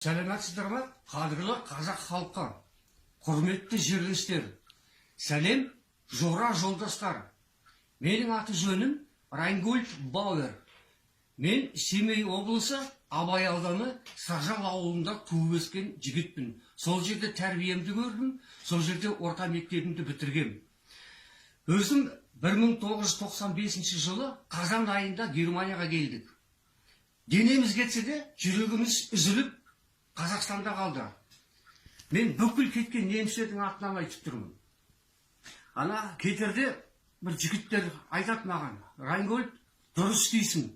Сәлеметсіздер ме, қадірлі қазақ халқы, құрметті жерлестер, сәлем, жора жолдастар. Менің аты жөнім Райнгольд Бауэр. Мен Семей облысы Абай ауданы Саржал ауылында туып өскен жігітпін. Сол жерде тәрбиемді көрдім, сол жерде орта мектебімді бітіргем. Өзім 1995 жылы қазан айында Германияға келдік. Денеміз кетсе де, жүрегіміз үзіліп, Қазақстанда қалды. Мен бүкіл кеткен немістердің атын айтып тұрмын. Ана кетерде бір жігіттер айтады маған: Райнгольд, дұрыс дейсің,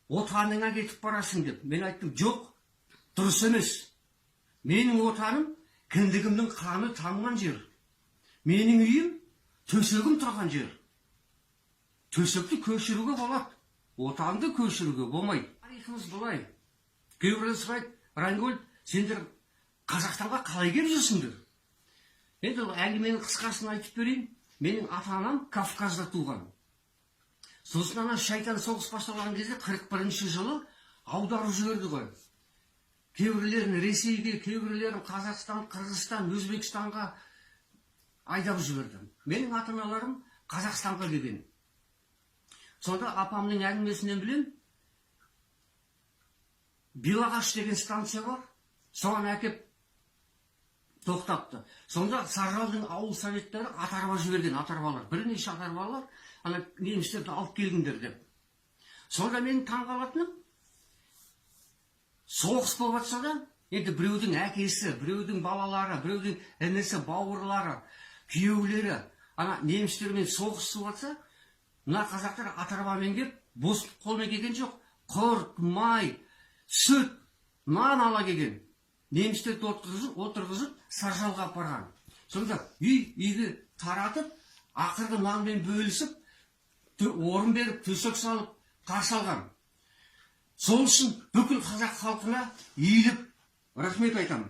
отаныңа кетіп барасың деп. Мен айттым: жоқ, дұрыс емес. Менің отаным кіндігімнің қаны тамған жер. Менің үйім төсегім тұрған жер. Төсекті көшіруге болады, отанды көшіруге болмайды. Тарихымыз былай. Кейбіреулер сұрайды: Райнгольд, сендер Қазақстанға қалай келіп жүрсіңдер? Енді әңгіменің қысқасын айтып берейін. Менің ата-анам Кавказда туған. Сосын ана шайтан соғыс басталған кезде 41 жылы аударып жіберді ғой. Кейбіреулерін Ресейге, кейбіреулерін Қазақстан, Қырғызстан, Өзбекстанға айдап жіберді. Менің ата-аналарым Қазақстанға келген. Сонда апамның әңгімесінен білем, Белағаш деген станция бар, соған әкеп тоқтапты. Сонда Саржалдың ауыл советтері атарба жіберген, атарбалар, бірнеше атарбалар, ана немістерді алып келгендер деп. Сонда менің таңғалатыным, соғыс болып жатса да, енді біреудің әкесі, біреудің балалары, біреудің інісі, бауырлары, күйеулері, ана немістермен соғысып жатса, мына қазақтар атарбамен кеп, бос қолмен келген жоқ, құрт, май, сүт, нан ала келген. Немістерді отырғызып, Саржалға апарған. Сонда үйге таратып, ақырғы нанмен бөлісіп, орын беріп, төсек салып, қарсы алған. Сол үшін бүкіл қазақ халқына иіліп рахмет айтамын.